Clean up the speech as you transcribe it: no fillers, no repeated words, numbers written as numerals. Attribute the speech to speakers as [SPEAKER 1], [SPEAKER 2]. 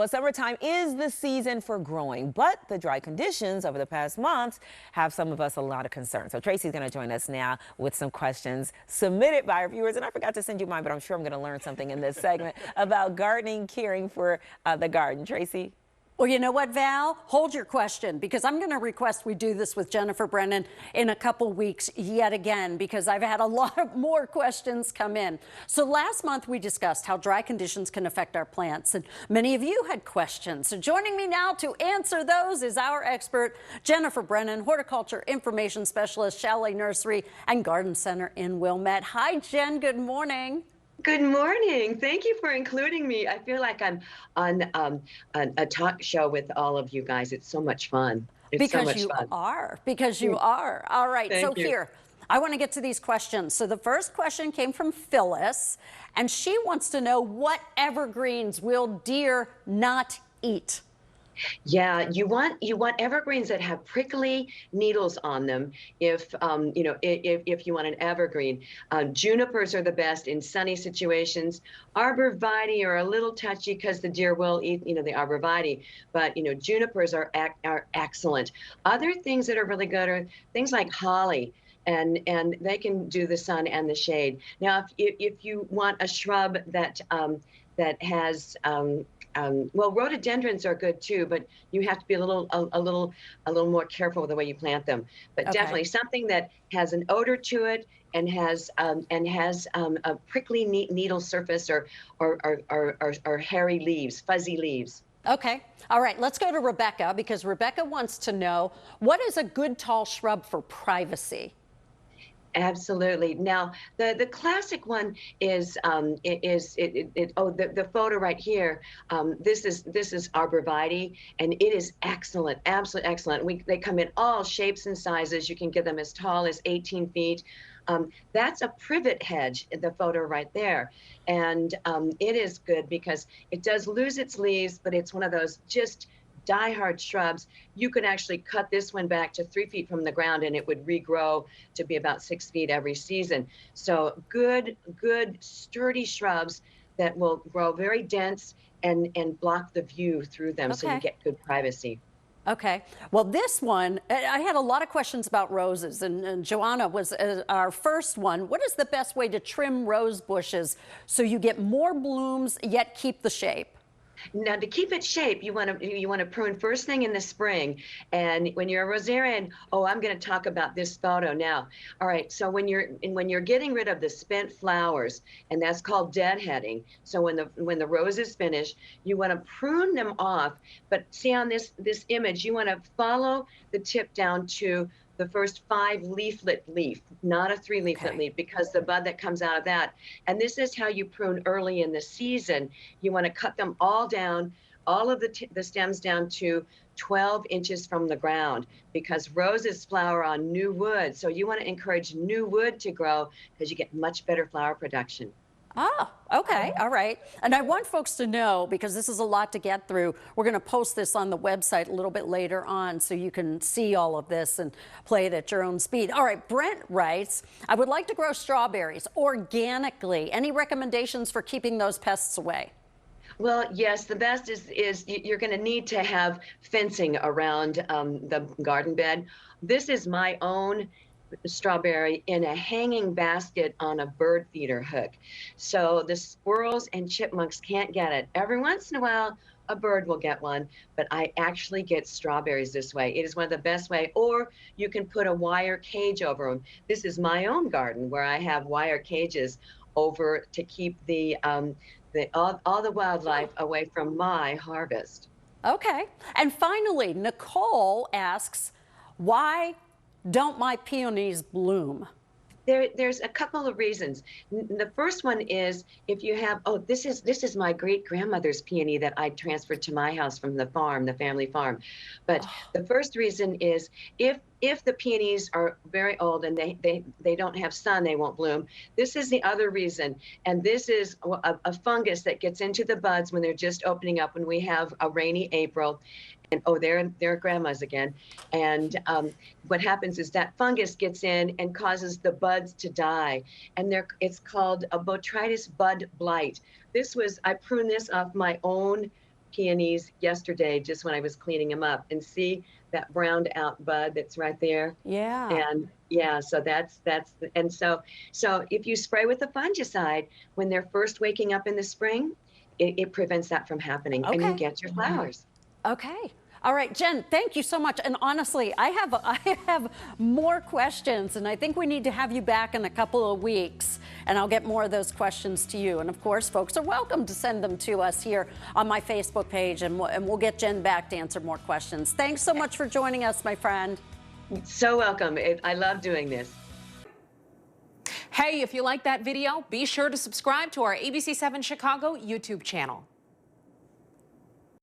[SPEAKER 1] Well, summertime is the season for growing, but the dry conditions over the past months have some of us a lot of concern. So Tracy's going to join us now with some questions submitted by our viewers. And I forgot to send you mine, but I'm sure I'm going to learn something in this segment about gardening, caring for the garden. Tracy?
[SPEAKER 2] Well, you know what, Val? Hold your question, because I'm going to request we do this with Jennifer Brennan in a couple weeks yet again, because I've had a lot of more questions come in. So last month we discussed how dry conditions can affect our plants, and many of you had questions. So joining me now to answer those is our expert, Jennifer Brennan, Horticulture Information Specialist, Chalet Nursery and Garden Center in Wilmette. Hi, Jen. Good morning.
[SPEAKER 3] Good morning. Thank you for including me. I feel like I'm on a talk show with all of you guys. It's so much fun. It's so much fun.
[SPEAKER 2] Because you are. All right.
[SPEAKER 3] Thank you.
[SPEAKER 2] Here, I want to get to these questions. So the first question came from Phyllis, and she wants to know, what evergreens will deer not eat?
[SPEAKER 3] Yeah, you want evergreens that have prickly needles on them. If if you want an evergreen, junipers are the best in sunny situations. Arborvitae are a little touchy because the deer will eat the arborvitae, but junipers are excellent. Other things that are really good are things like holly. And they can do the sun and the shade. Now, if you want a shrub that has well, rhododendrons are good too, but you have to be a little more careful with the way you plant them. But definitely something that has an odor to it and has a prickly needle surface or hairy leaves, fuzzy leaves.
[SPEAKER 2] Okay. All right. Let's go to Rebecca, because Rebecca wants to know, what is a good tall shrub for privacy?
[SPEAKER 3] Absolutely. Now, the classic one is the photo right here. This is arborvitae, and it is excellent, absolutely excellent. They come in all shapes and sizes. You can get them as tall as 18 feet. That's a privet hedge, the photo right there, and it is good because it does lose its leaves, but it's one of those just die-hard shrubs. You could actually cut this one back to 3 feet from the ground and it would regrow to be about 6 feet every season. So good sturdy shrubs that will grow very dense and block the view through them, so you get good privacy.
[SPEAKER 2] Okay. Well, this one, I had a lot of questions about roses, and Joanna was our first one. What is the best way to trim rose bushes so you get more blooms yet keep the shape?
[SPEAKER 3] Now, to keep its shape, you want to prune first thing in the spring. And when you're a rosarian, I'm going to talk about this photo now. All right. So when you're getting rid of the spent flowers, and that's called deadheading. So when the rose is finished, you want to prune them off. But see on this image, you want to follow the tip down to the first 5-leaflet leaf, not a 3-leaflet leaf, because the bud that comes out of that. And this is how you prune early in the season. You want to cut them all down, all of the stems down to 12 inches from the ground, because roses flower on new wood. So you want to encourage new wood to grow because you get much better flower production.
[SPEAKER 2] Ah, okay. All right. And I want folks to know, because this is a lot to get through, we're going to post this on the website a little bit later on so you can see all of this and play it at your own speed. All right. Brent writes, I would like to grow strawberries organically. Any recommendations for keeping those pests away?
[SPEAKER 3] Well, yes, the best is you're going to need to have fencing around the garden bed. This is my own strawberry in a hanging basket on a bird feeder hook. So the squirrels and chipmunks can't get it. Every once in a while, a bird will get one, but I actually get strawberries this way. It is one of the best way. Or you can put a wire cage over them. This is my own garden where I have wire cages over to keep all the wildlife away from my harvest.
[SPEAKER 2] Okay. And finally, Nicole asks, why don't my peonies bloom?
[SPEAKER 3] There's a couple of reasons. The first one is if you have, this is my great-grandmother's peony that I transferred to my house from the farm, the family farm. But the first reason is if the peonies are very old and they don't have sun, they won't bloom. This is the other reason. And this is a fungus that gets into the buds when they're just opening up, when we have a rainy April. And they're grandmas again. And what happens is that fungus gets in and causes the buds to die. And it's called a botrytis bud blight. I pruned this off my own peonies yesterday just when I was cleaning them up, and see that browned out bud that's right there.
[SPEAKER 2] Yeah.
[SPEAKER 3] And yeah, so and so if you spray with a fungicide when they're first waking up in the spring, it prevents that from happening, and you
[SPEAKER 2] Okay.
[SPEAKER 3] get your flowers.
[SPEAKER 2] Okay. All right, Jen, thank you so much. And honestly, I have more questions, and I think we need to have you back in a couple of weeks, and I'll get more of those questions to you. And of course, folks are welcome to send them to us here on my Facebook page, and we'll get Jen back to answer more questions. Thanks so much for joining us, my friend.
[SPEAKER 3] So welcome. I love doing this.
[SPEAKER 4] Hey, if you like that video, be sure to subscribe to our ABC7 Chicago YouTube channel.